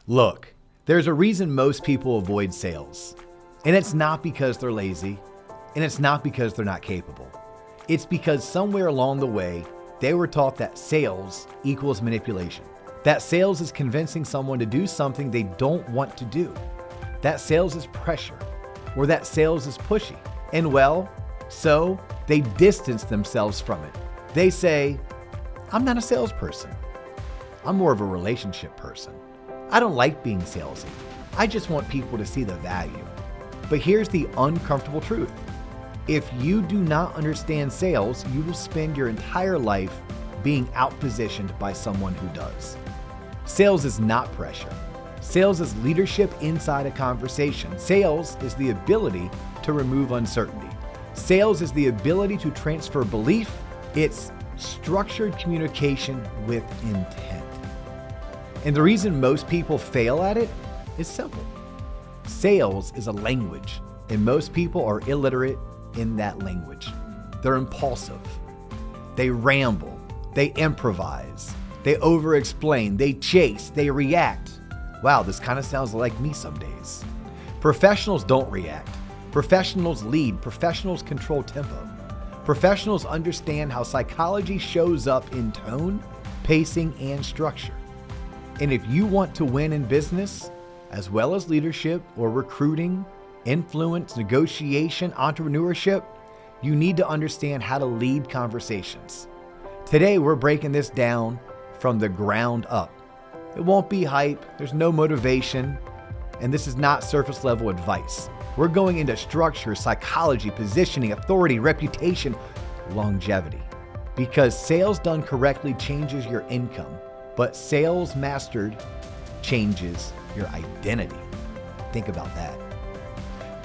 Look, there's a reason most people avoid sales. And it's not because they're lazy, and it's not because they're not capable. It's because somewhere along the way, they were taught that sales equals manipulation. That sales is convincing someone to do something they don't want to do. That sales is pressure, or that sales is pushy. And well, so they distance themselves from it. They say, I'm not a salesperson. I'm more of a relationship person. I don't like being salesy. I just want people to see the value. But here's the uncomfortable truth. If you do not understand sales, you will spend your entire life being outpositioned by someone who does. Sales is not pressure. Sales is leadership inside a conversation. Sales is the ability to remove uncertainty. Sales is the ability to transfer belief. It's structured communication with intent. And the reason most people fail at it is simple. Sales is a language, and most people are illiterate in that language. They're impulsive. They ramble. They improvise. They over-explain. They chase. They react. Wow, this kind of sounds like me some days. Professionals don't react. Professionals lead. Professionals control tempo. Professionals understand how psychology shows up in tone, pacing, and structure. And if you want to win in business, as well as leadership or recruiting, influence, negotiation, entrepreneurship, you need to understand how to lead conversations. Today, we're breaking this down from the ground up. It won't be hype, there's no motivation, and this is not surface level advice. We're going into structure, psychology, positioning, authority, reputation, longevity. Because sales done correctly changes your income, but sales mastered changes your identity. Think about that.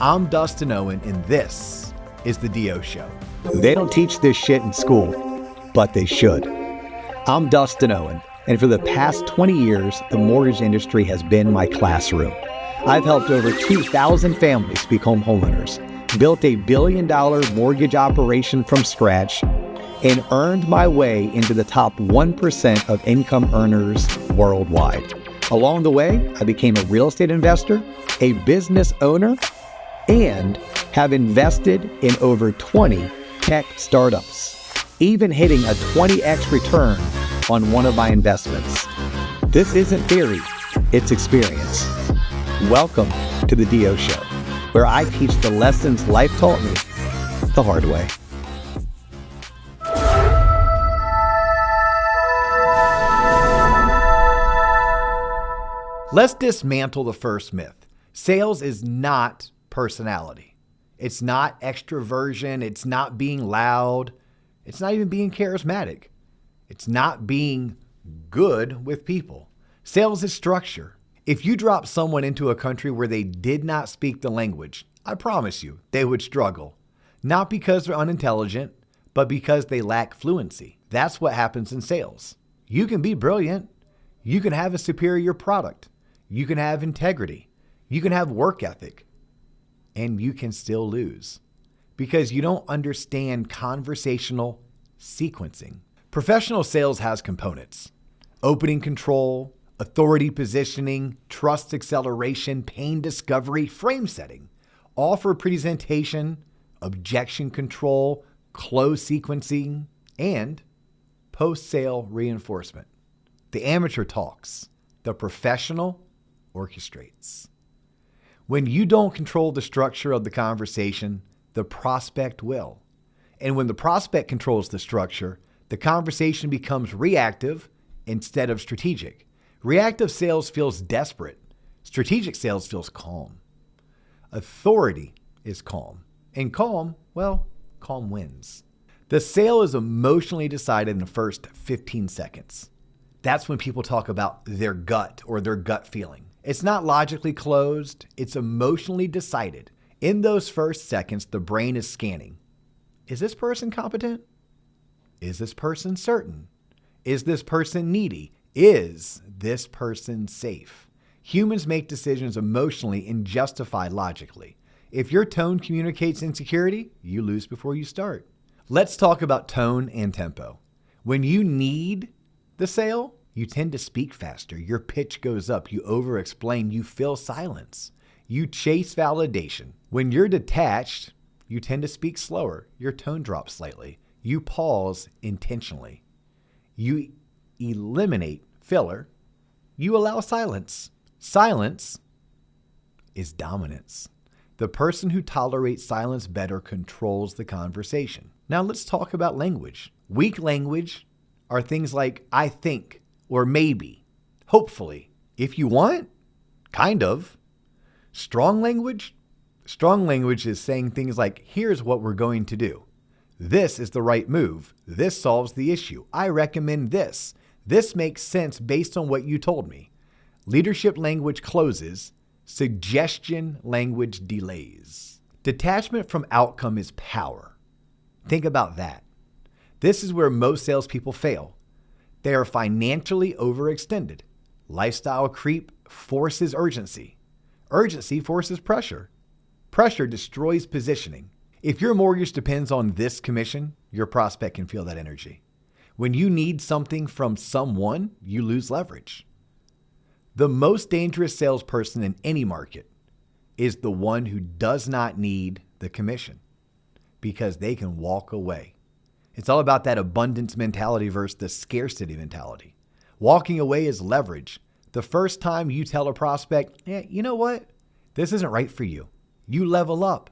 I'm Dustin Owen, and this is The D.O. Show. They don't teach this shit in school, but they should. I'm Dustin Owen, and for the past 20 years, the mortgage industry has been my classroom. I've helped over 2,000 families become homeowners, built a $1 billion mortgage operation from scratch, and earned my way into the top 1% of income earners worldwide. Along the way, I became a real estate investor, a business owner, and have invested in over 20 tech startups, even hitting a 20x return on one of my investments. This isn't theory, it's experience. Welcome to The D.O. Show, where I teach the lessons life taught me the hard way. Let's dismantle the first myth. Sales is not personality. It's not extroversion. It's not being loud. It's not even being charismatic. It's not being good with people. Sales is structure. If you drop someone into a country where they did not speak the language, I promise you, they would struggle. Not because they're unintelligent, but because they lack fluency. That's what happens in sales. You can be brilliant. You can have a superior product. You can have integrity. You can have work ethic. And you can still lose because you don't understand conversational sequencing. Professional sales has components: opening control, authority positioning, trust acceleration, pain discovery, frame setting, offer presentation, objection control, close sequencing, and post-sale reinforcement. The amateur talks, the professional orchestrates. When you don't control the structure of the conversation, the prospect will. And when the prospect controls the structure, the conversation becomes reactive instead of strategic. Reactive sales feels desperate. Strategic sales feels calm. Authority is calm. And calm, well, calm wins. The sale is emotionally decided in the first 15 seconds. That's when people talk about their gut or their gut feeling. It's not logically closed. It's emotionally decided. In those first seconds, the brain is scanning. Is this person competent? Is this person certain? Is this person needy? Is this person safe? Humans make decisions emotionally and justify logically. If your tone communicates insecurity, you lose before you start. Let's talk about tone and tempo. When you need the sale, You tend to speak faster. Your pitch goes up. You over-explain. You fill silence. You chase validation. When you're detached, you tend to speak slower. Your tone drops slightly. You pause intentionally. You eliminate filler. You allow silence. Silence is dominance. The person who tolerates silence better controls the conversation. Now let's talk about language. Weak language are things like I think or maybe, hopefully, if you want, kind of. Strong language? Strong language is saying things like, here's what we're going to do. This is the right move. This solves the issue. I recommend this. This makes sense based on what you told me. Leadership language closes. Suggestion language delays. Detachment from outcome is power. Think about that. This is where most salespeople fail. They are financially overextended. Lifestyle creep forces urgency. Urgency forces pressure. Pressure destroys positioning. If your mortgage depends on this commission, your prospect can feel that energy. When you need something from someone, you lose leverage. The most dangerous salesperson in any market is the one who does not need the commission because they can walk away. It's all about that abundance mentality versus the scarcity mentality. Walking away is leverage. The first time you tell a prospect, you know what? This isn't right for you. You level up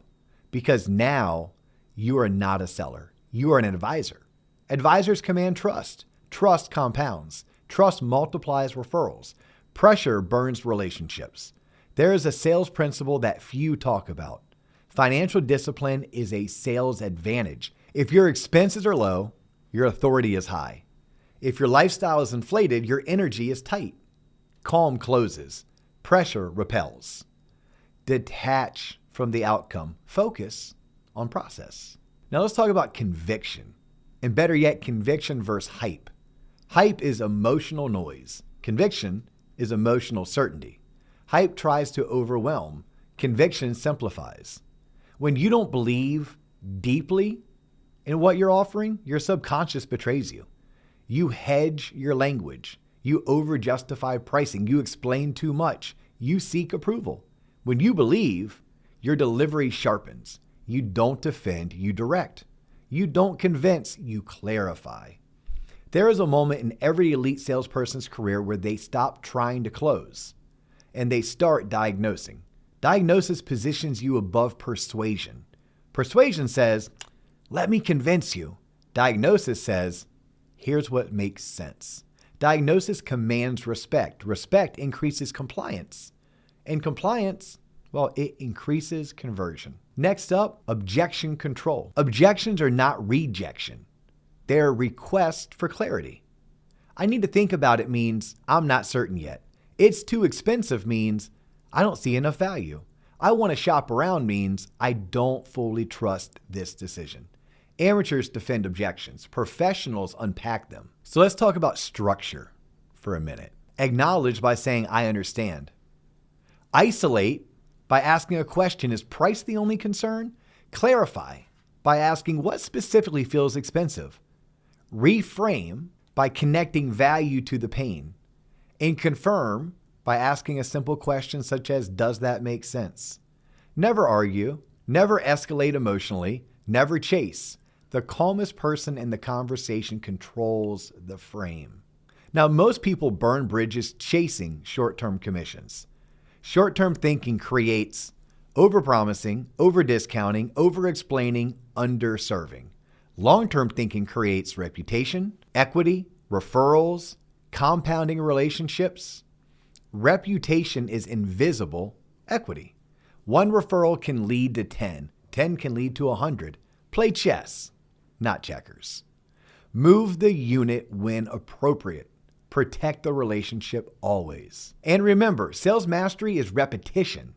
because now you are not a seller. You are an advisor. Advisors command trust. Trust compounds. Trust multiplies referrals. Pressure burns relationships. There is a sales principle that few talk about. Financial discipline is a sales advantage. If your expenses are low, your authority is high. If your lifestyle is inflated, your energy is tight. Calm closes. Pressure repels. Detach from the outcome. Focus on process. Now let's talk about conviction. And better yet, conviction versus hype. Hype is emotional noise. Conviction is emotional certainty. Hype tries to overwhelm. Conviction simplifies. When you don't believe deeply in what you're offering, your subconscious betrays you. You hedge your language. You over-justify pricing. You explain too much. You seek approval. When you believe, your delivery sharpens. You don't defend, you direct. You don't convince, you clarify. There is a moment in every elite salesperson's career where they stop trying to close and they start diagnosing. Diagnosis positions you above persuasion. Persuasion says, let me convince you. Diagnosis says, here's what makes sense. Diagnosis commands respect. Respect increases compliance. And compliance, well, it increases conversion. Next up, objection control. Objections are not rejection. They're requests for clarity. I need to think about it means I'm not certain yet. It's too expensive means I don't see enough value. I want to shop around means I don't fully trust this decision. Amateurs defend objections. Professionals unpack them. So let's talk about structure for a minute. Acknowledge by saying, I understand. Isolate by asking a question, is price the only concern? Clarify by asking what specifically feels expensive. Reframe by connecting value to the pain. And confirm by asking a simple question such as, does that make sense? Never argue, never escalate emotionally, never chase. The calmest person in the conversation controls the frame. Now, most people burn bridges chasing short-term commissions. Short-term thinking creates overpromising, over-discounting, over-explaining, under-serving. Long-term thinking creates reputation, equity, referrals, compounding relationships. Reputation is invisible equity. One referral can lead to 10. 10 can lead to 100. Play chess, not checkers. Move the unit when appropriate. Protect the relationship always. And remember, sales mastery is repetition.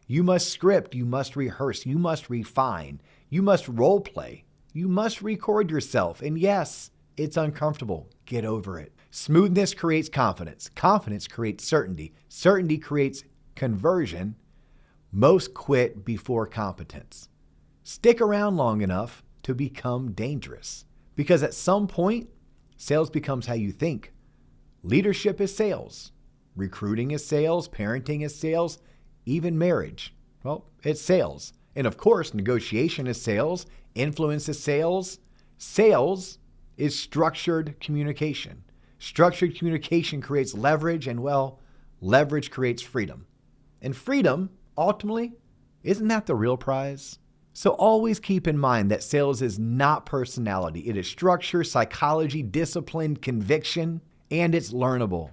You must script, you must rehearse, you must refine, you must role play, you must record yourself. And yes, it's uncomfortable. Get over it. Smoothness creates confidence. Confidence creates certainty. Certainty creates conversion. Most quit before competence. Stick around long enough to become dangerous. Because at some point, sales becomes how you think Leadership is sales. Recruiting is sales. Parenting is sales. Even marriage. Well, it's sales. And of course, negotiation is sales. Influence is sales. Sales is structured communication. Structured communication creates leverage, and well, leverage creates freedom. And freedom, ultimately, isn't that the real prize? So always keep in mind that sales is not personality. It is structure, psychology, discipline, conviction, and it's learnable.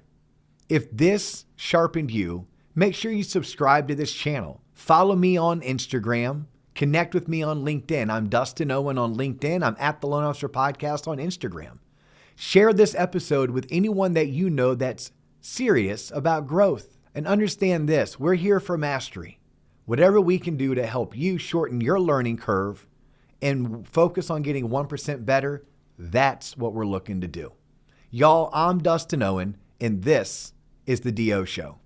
If this sharpened you, make sure you subscribe to this channel. Follow me on Instagram. Connect with me on LinkedIn. I'm Dustin Owen on LinkedIn. I'm at the Loan Officer Podcast on Instagram. Share this episode with anyone that you know that's serious about growth. And understand this, we're here for mastery. Whatever we can do to help you shorten your learning curve and focus on getting 1% better, that's what we're looking to do. Y'all, I'm Dustin Owen, and this is The DO Show.